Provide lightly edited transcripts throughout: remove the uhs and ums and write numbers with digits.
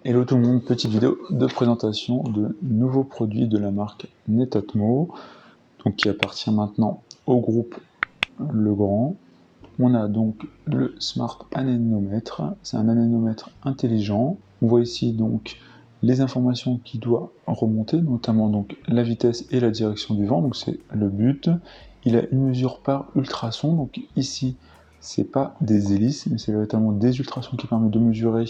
Hello tout le monde, petite vidéo de présentation de nouveaux produits de la marque Netatmo, donc qui appartient maintenant au groupe Legrand. On a donc le Smart Anémomètre, c'est un anémomètre intelligent. On voit ici donc les informations qui doivent remonter, notamment donc la vitesse et la direction du vent, donc c'est le but. Il a une mesure par ultrason, donc ici c'est pas des hélices, mais c'est véritablement des ultrasons qui permettent de mesurer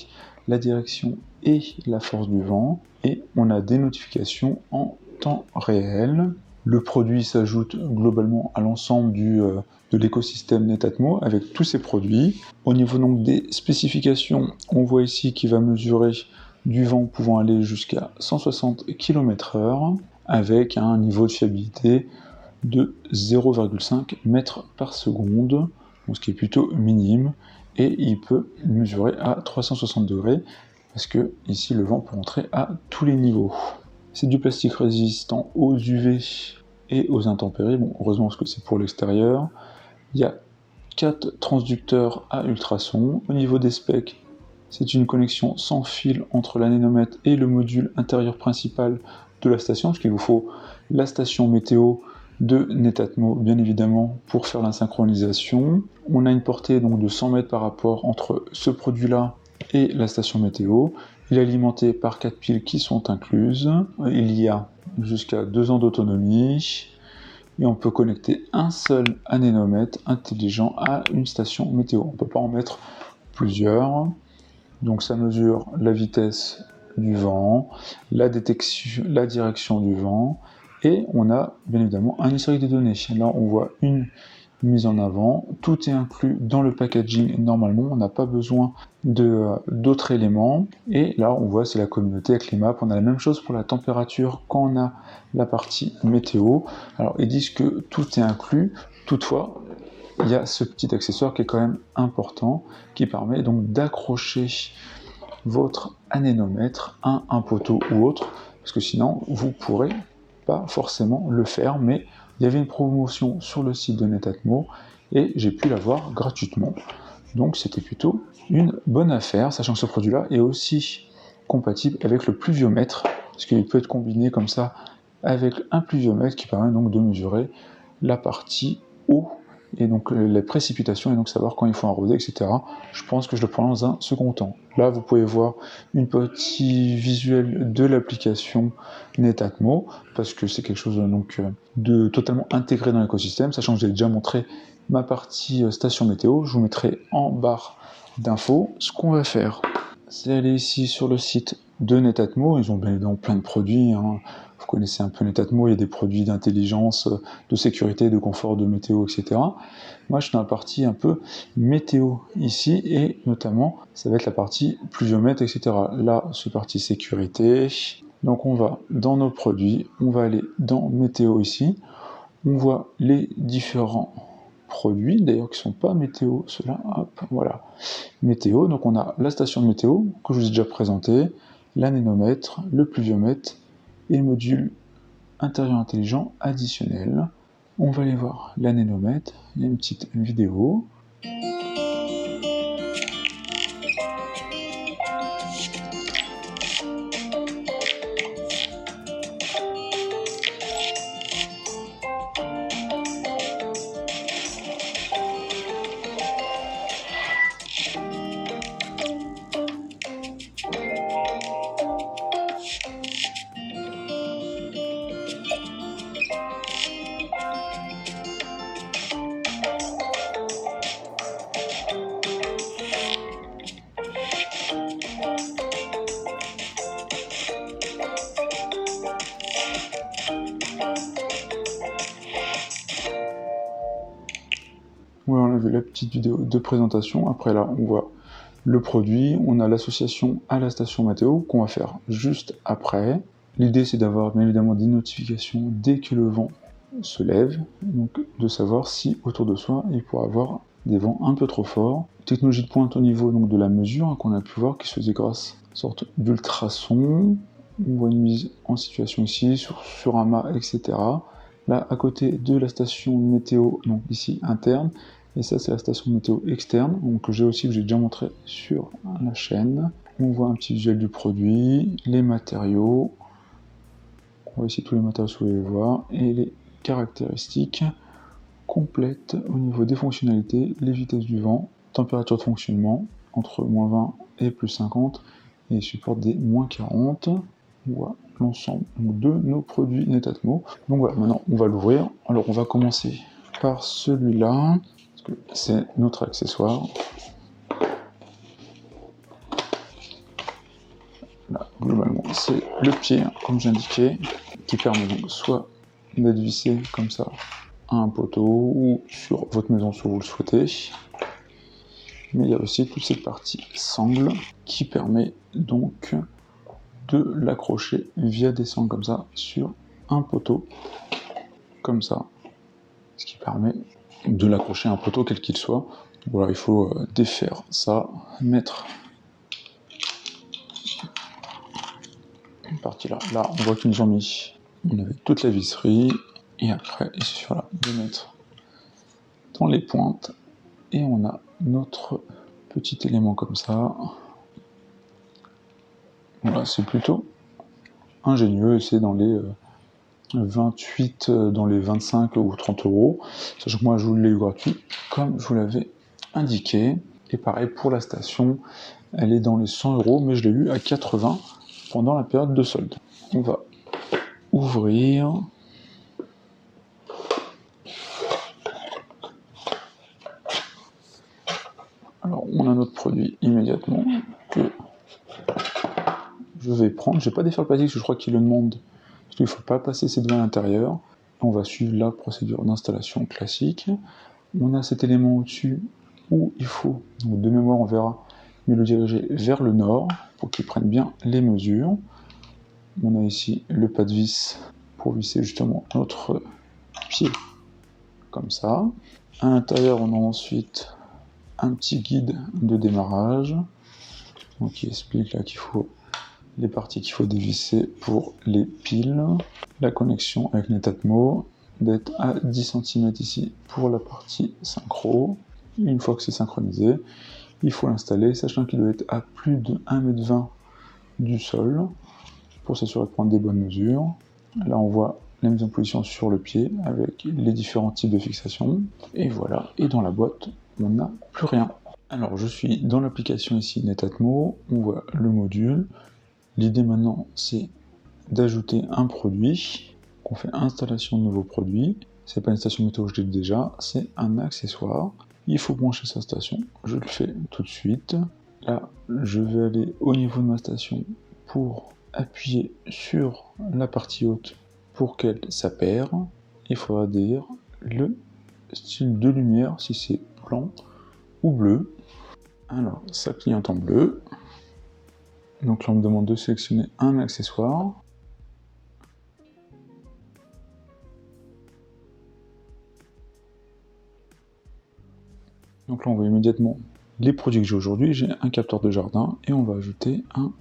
la direction et la force du vent. Et on a des notifications en temps réel. Le produit s'ajoute globalement à l'ensemble de l'écosystème Netatmo avec tous ces produits. Au niveau donc des spécifications, on voit ici qu'il va mesurer du vent pouvant aller jusqu'à 160 km/h avec un niveau de fiabilité de 0,5 mètres par seconde, ce qui est plutôt minime, et il peut mesurer à 360 degrés parce que ici le vent peut entrer à tous les niveaux. C'est du plastique résistant aux UV et aux intempéries, bon heureusement parce que c'est pour l'extérieur. Il y a 4 transducteurs à ultrasons. Au niveau des specs, c'est une connexion sans fil entre l'anémomètre et le module intérieur principal de la station, parce qu'il vous faut la station météo de Netatmo, bien évidemment, pour faire la synchronisation. On a une portée donc de 100 mètres par rapport entre ce produit-là et la station météo. Il est alimenté par 4 piles qui sont incluses. Il y a jusqu'à 2 ans d'autonomie. Et on peut connecter un seul anémomètre intelligent à une station météo. On ne peut pas en mettre plusieurs. Donc ça mesure la vitesse du vent, la détection, la direction du vent, et on a bien évidemment un historique de données. Là on voit une mise en avant, tout est inclus dans le packaging normalement, on n'a pas besoin d'autres éléments, et là on voit c'est la communauté avec les maps, on a la même chose pour la température quand on a la partie météo. Alors ils disent que tout est inclus, toutefois il y a ce petit accessoire qui est quand même important, qui permet donc d'accrocher votre anémomètre à un poteau ou autre, parce que sinon vous pourrez pas forcément le faire, mais il y avait une promotion sur le site de Netatmo et j'ai pu l'avoir gratuitement. Donc c'était plutôt une bonne affaire, sachant que ce produit-là est aussi compatible avec le pluviomètre, parce qu'il peut être combiné comme ça avec un pluviomètre qui permet donc de mesurer la partie eau et donc les précipitations et donc savoir quand il faut arroser, etc. Je pense que je le prends dans un second temps. Là, vous pouvez voir une petite visuel de l'application Netatmo, parce que c'est quelque chose donc de totalement intégré dans l'écosystème, sachant que j'ai déjà montré ma partie station météo. Je vous mettrai en barre d'infos. Ce qu'on va faire, c'est aller ici sur le site de Netatmo. Ils ont bien évidemment plein de produits, hein. Vous connaissez un peu Netatmo, il y a des produits d'intelligence, de sécurité, de confort, de météo, etc. Moi, je suis dans la partie un peu météo ici, et notamment, ça va être la partie pluviomètre, etc. Là, c'est partie sécurité. Donc, on va dans nos produits, on va aller dans météo ici. On voit les différents produits, d'ailleurs, qui ne sont pas météo, ceux-là, hop, voilà. Météo, donc on a la station de météo, que je vous ai déjà présenté, l'anémomètre, le pluviomètre, et le module intérieur intelligent additionnel. On va aller voir l'anémomètre, il y a une petite vidéo. Voilà, on a vu la petite vidéo de présentation. Après là, on voit le produit, on a l'association à la station météo qu'on va faire juste après. L'idée, c'est d'avoir bien évidemment des notifications dès que le vent se lève, donc de savoir si autour de soi il pourrait avoir des vents un peu trop forts. Technologie de pointe au niveau donc de la mesure, hein, qu'on a pu voir qui se faisait grâce à une sorte d'ultrason. On voit une mise en situation ici sur un mât, etc. Là, à côté de la station météo, donc ici interne, et ça c'est la station météo externe, donc que j'ai déjà montré sur la chaîne. on voit un petit visuel du produit, les matériaux, on voit ici tous les matériaux si vous voulez les voir, et les caractéristiques complètes au niveau des fonctionnalités, les vitesses du vent, température de fonctionnement, entre moins 20 et plus 50, et il supporte des moins 40. On voit l'ensemble de nos produits Netatmo. Donc voilà, maintenant on va l'ouvrir. Alors on va commencer par celui-là, parce que c'est notre accessoire. Là, globalement, c'est le pied, comme j'indiquais, qui permet donc soit d'être vissé comme ça à un poteau ou sur votre maison si vous le souhaitez. Mais il y a aussi toute cette partie sangle qui permet donc de l'accrocher via des sangles comme ça sur un poteau, comme ça, ce qui permet de l'accrocher à un poteau quel qu'il soit. Voilà, il faut défaire ça, mettre une partie là. Là, on voit qu'ils nous ont mis, on avait toute la visserie, et après, il suffit voilà, de mettre dans les pointes, et on a notre petit élément comme ça. Voilà, c'est plutôt ingénieux, et c'est dans les 28, dans les 25 ou 30 euros, sachant que moi je vous l'ai eu gratuit, comme je vous l'avais indiqué. Et pareil pour la station, elle est dans les 100 euros, mais je l'ai eu à 80 pendant la période de solde. On va ouvrir. Alors on a notre produit immédiatement que je vais prendre. Je vais pas défaire le plastique, je crois qu'il le demande, parce qu'il ne faut pas passer ses doigts à l'intérieur. On va suivre la procédure d'installation classique. On a cet élément au-dessus où il faut, donc de mémoire on verra, mais le diriger vers le nord pour qu'il prenne bien les mesures. On a ici le pas de vis pour visser justement notre pied comme ça. À l'intérieur on a ensuite un petit guide de démarrage, donc qui explique là qu'il faut les parties qu'il faut dévisser pour les piles, la connexion avec Netatmo, d'être à 10 cm ici pour la partie synchro. Une fois que c'est synchronisé, il faut l'installer, sachant qu'il doit être à plus de 1,20 m du sol, pour s'assurer de prendre des bonnes mesures. Là on voit la mise en position sur le pied, avec les différents types de fixation, et voilà, et dans la boîte, on n'a plus rien. Alors je suis dans l'application ici Netatmo, on voit le module. L'idée maintenant, c'est d'ajouter un produit, qu'on fait installation de nouveau produit. C'est pas une station météo, je l'ai déjà, c'est un accessoire. Il faut brancher sa station, je le fais tout de suite. Là, je vais aller au niveau de ma station pour appuyer sur la partie haute pour qu'elle s'appaire. Il faudra dire le style de lumière, si c'est blanc ou bleu. Alors, ça clignote en bleu. Donc là on me demande de sélectionner un accessoire. Donc là on voit immédiatement les produits que j'ai aujourd'hui. J'ai un capteur de jardin et on va ajouter un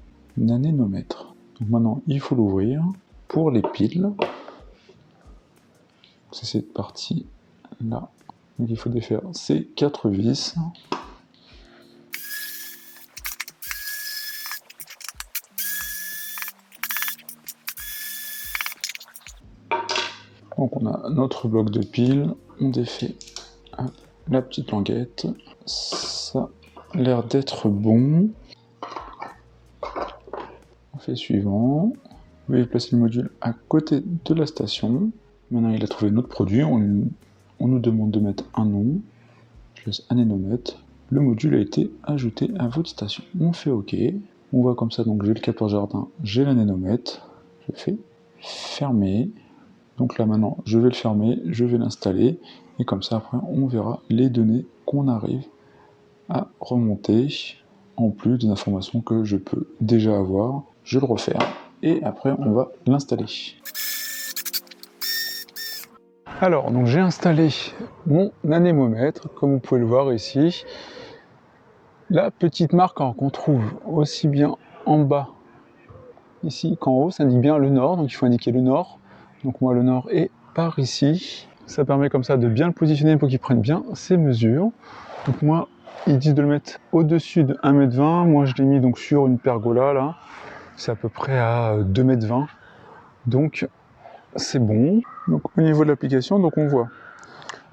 anémomètre. Donc maintenant il faut l'ouvrir. Pour les piles, c'est cette partie là. Donc il faut défaire ces 4 vis. Donc on a notre bloc de piles, on défait la petite languette, ça a l'air d'être bon. On fait suivant, vous pouvez placer le module à côté de la station. Maintenant il a trouvé notre produit, on nous demande de mettre un nom, je laisse anémomètre. Le module a été ajouté à votre station. On fait OK, on voit comme ça, donc j'ai le capteur jardin, j'ai l'anémomètre, je fais fermer. Donc là maintenant, je vais le fermer, je vais l'installer, et comme ça après on verra les données qu'on arrive à remonter, en plus des informations que je peux déjà avoir. Je le referme, et après on va l'installer. Alors, donc j'ai installé mon anémomètre, comme vous pouvez le voir ici. La petite marque qu'on trouve aussi bien en bas ici qu'en haut, ça indique bien le nord, donc il faut indiquer le nord. Donc moi le nord est ici, ça permet comme ça de bien le positionner pour qu'il prenne bien ses mesures. Donc moi ils disent de le mettre au-dessus de 1,20 m. Moi, je l'ai mis donc sur une pergola, là. C'est à peu près à 2,20 m. Donc, c'est bon. Donc, au niveau de l'application, donc on voit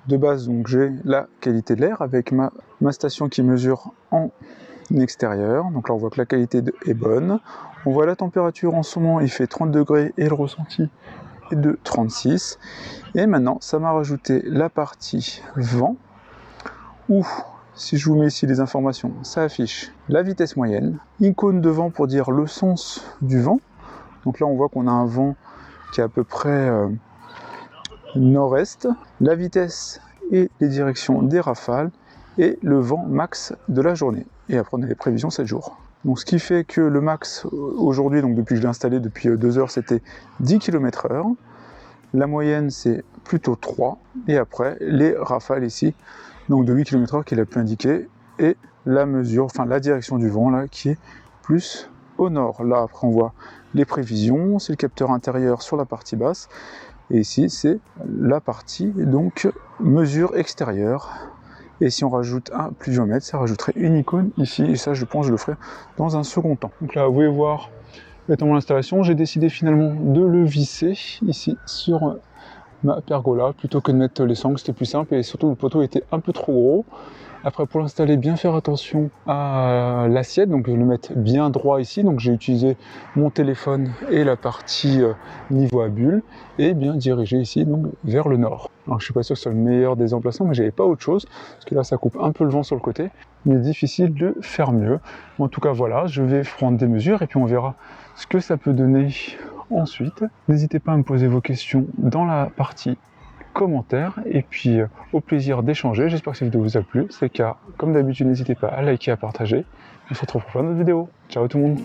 de base, donc j'ai la qualité de l'air avec ma station qui mesure en extérieur. Donc là, on voit que la qualité est bonne. On voit la température en ce moment, il fait 30 degrés et le ressenti est de 36. Et maintenant, ça m'a rajouté la partie vent où, si je vous mets ici les informations, ça affiche la vitesse moyenne, icône de vent pour dire le sens du vent. Donc là, on voit qu'on a un vent qui est à peu près nord-est, la vitesse et les directions des rafales et le vent max de la journée. Et après, on a les prévisions 7 jours. Donc, ce qui fait que le max aujourd'hui, donc depuis que je l'ai installé depuis 2 heures, c'était 10 km/h. La moyenne, c'est plutôt 3. Et après, les rafales ici, donc de 8 km/h qu'il a pu indiquer. Et la mesure, enfin la direction du vent là, qui est plus au nord. Là, après, on voit les prévisions. C'est le capteur intérieur sur la partie basse. Et ici, c'est la partie, donc, mesure extérieure. Et si on rajoute un pluviomètre, ça rajouterait une icône ici. Et ça, je pense, je le ferai dans un second temps. Donc là, vous pouvez voir, étant mon installation, j'ai décidé finalement de le visser ici sur ma pergola, plutôt que de mettre les sangles, c'était plus simple. Et surtout, le poteau était un peu trop gros. Après, pour l'installer, bien faire attention à l'assiette, donc je vais le mettre bien droit ici. Donc j'ai utilisé mon téléphone et la partie niveau à bulle, et bien diriger ici donc vers le nord. Alors je suis pas sûr que ce soit le meilleur des emplacements, mais j'avais pas autre chose, parce que là ça coupe un peu le vent sur le côté, mais difficile de faire mieux. En tout cas voilà, je vais prendre des mesures et puis on verra ce que ça peut donner ensuite. N'hésitez pas à me poser vos questions dans la partie commentaires et puis au plaisir d'échanger. J'espère que cette vidéo vous a plu. C'est le cas, comme d'habitude, n'hésitez pas à liker, à partager. On se retrouve pour une autre vidéo. Ciao tout le monde.